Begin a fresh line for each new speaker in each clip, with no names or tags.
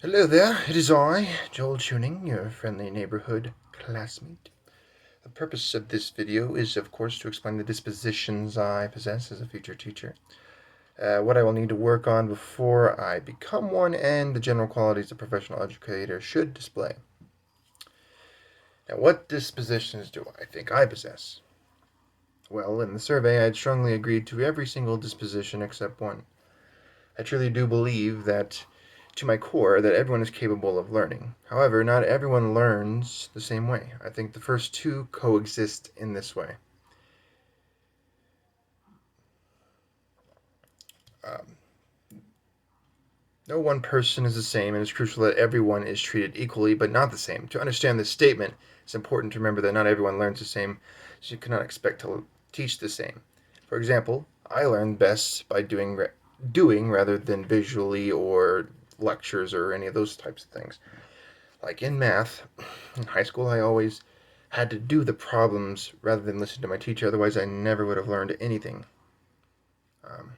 Hello there, it is I, Joel Tuning, your friendly neighborhood classmate. The purpose of this video is, of course, to explain the dispositions I possess as a future teacher, what I will need to work on before I become one, and the general qualities a professional educator should display. Now, what dispositions do I think I possess? Well, in the survey, I had strongly agreed to every single disposition except one. I truly do believe that, to my core, that everyone is capable of learning. However, not everyone learns the same way. I think the first two coexist in this way. Um, no one person is the same, and it's crucial that everyone is treated equally but not the same. To understand this statement, it's important to remember that not everyone learns the same, so you cannot expect to teach the same. For example, I learn best by doing rather than visually or lectures or any of those types of things. Like in math, in high school, I always had to do the problems rather than listen to my teacher. Otherwise, I never would have learned anything. Um,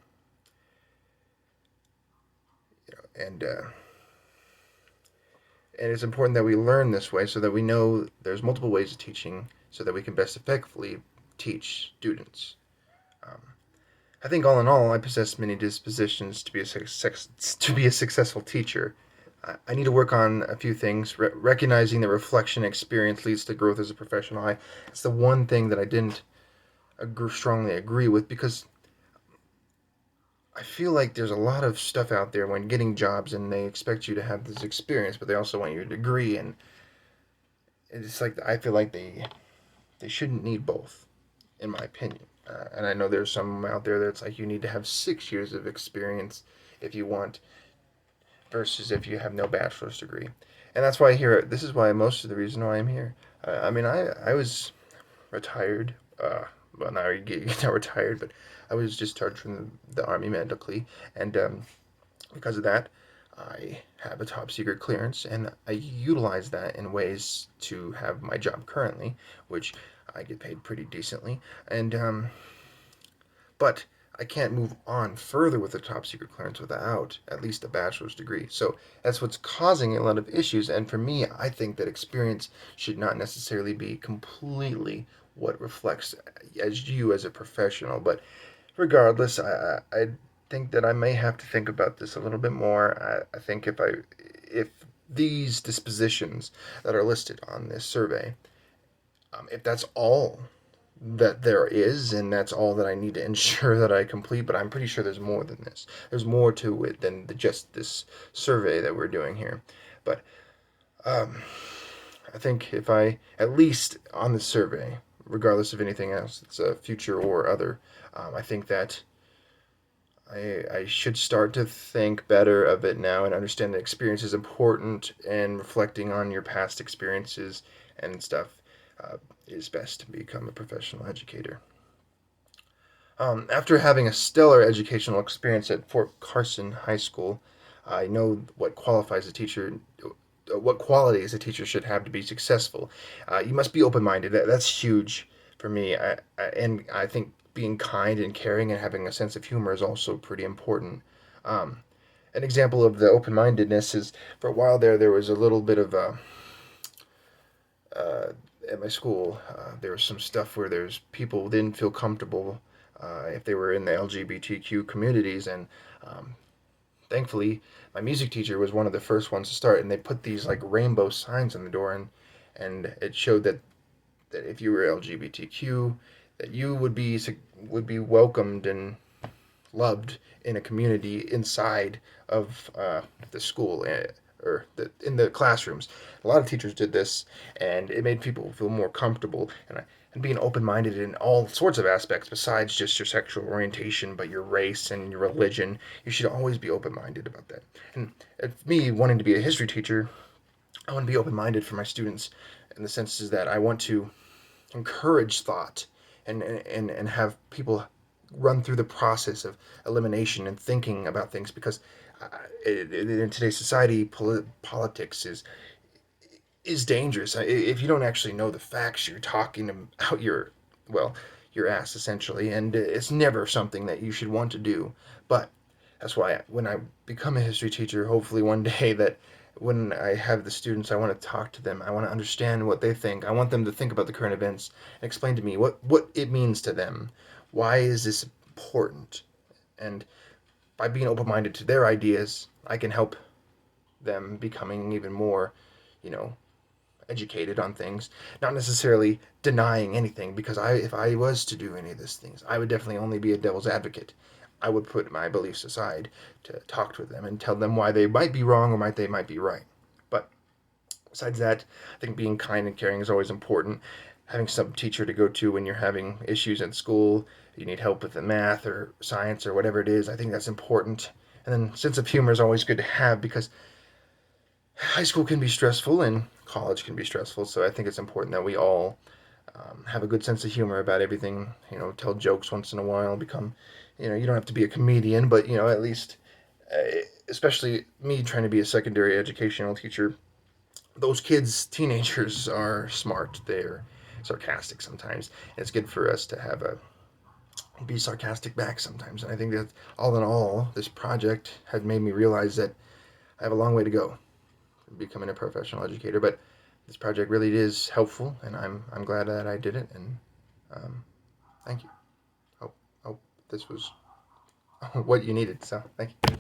and and it's important that we learn this way so that we know there's multiple ways of teaching, so that we can best effectively teach students. Um, I think all in all, I possess many dispositions to be a successful teacher. I need to work on a few things. Recognizing that reflection experience leads to growth as a professional. It's the one thing that I didn't strongly agree with, because I feel like there's a lot of stuff out there when getting jobs, and they expect you to have this experience, but they also want your degree, and it's like I feel like they shouldn't need both, in my opinion. And I know there's some out there that's like you need to have 6 years of experience if you want, versus if you have no bachelor's degree. And that's why here. This is why most of the reason why I'm here. I mean, I was retired. Well, not retired, but I was discharged from the army medically, and because of that, I have a top secret clearance, and I utilize that in ways to have my job currently, which I get paid pretty decently, and but I can't move on further with a top secret clearance without at least a bachelor's degree. So that's what's causing a lot of issues. And for me, I think that experience should not necessarily be completely what reflects as you as a professional. But regardless, I think that I may have to think about this a little bit more. I think if these dispositions that are listed on this survey, if that's all that there is, and that's all that I need to ensure that I complete. But I'm pretty sure there's more than this. There's more to it than just this survey that we're doing here. But um, I think if I, at least on the survey, regardless of anything else, it's a future or other, I think that I should start to think better of it now and understand that experience is important, and reflecting on your past experiences and stuff is best to become a professional educator. After having a stellar educational experience at Fort Carson High School, I know what qualities a teacher should have to be successful. You must be open-minded. That's huge for me. And I think being kind and caring and having a sense of humor is also pretty important. Um, an example of the open-mindedness is, for a while there was a little bit of a at my school. There was some stuff where there's people didn't feel comfortable if they were in the LGBTQ communities, and thankfully, my music teacher was one of the first ones to start, and they put these like rainbow signs on the door, and it showed that if you were LGBTQ, that you would be welcomed and loved in a community inside of the school, or in the classrooms. A lot of teachers did this, and it made people feel more comfortable, and being open-minded in all sorts of aspects besides just your sexual orientation, but your race and your religion. You should always be open-minded about that. And me wanting to be a history teacher, I want to be open-minded for my students, in the sense is that I want to encourage thought, and have people run through the process of elimination and thinking about things, because in today's society, politics is dangerous. If you don't actually know the facts, you're talking out well, your ass, essentially, and it's never something that you should want to do. But that's why when I become a history teacher, hopefully one day, that when I have the students, I want to talk to them. I want to understand what they think. I want them to think about the current events and explain to me what it means to them. Why is this important? And by being open minded to their ideas, I can help them becoming even more, you know, educated on things, not necessarily denying anything. Because if I was to do any of these things, I would definitely only be a devil's advocate. I would put my beliefs aside to talk to them and tell them why they might be wrong or they might be right. But besides that, I think being kind and caring is always important. Having some teacher to go to when you're having issues in school, you need help with the math or science or whatever it is, I think that's important. And then sense of humor is always good to have because high school can be stressful and college can be stressful. So I think it's important that we all have a good sense of humor about everything. Tell jokes once in a while. Become, you don't have to be a comedian, but at least, especially me trying to be a secondary educational teacher, those kids, teenagers, are smart. They're sarcastic sometimes. And it's good for us to have a be sarcastic back sometimes. And I think that all in all, this project had made me realize that I have a long way to go becoming a professional educator. But this project really is helpful, and I'm glad that I did it. And thank you. Hope this was what you needed. So thank you.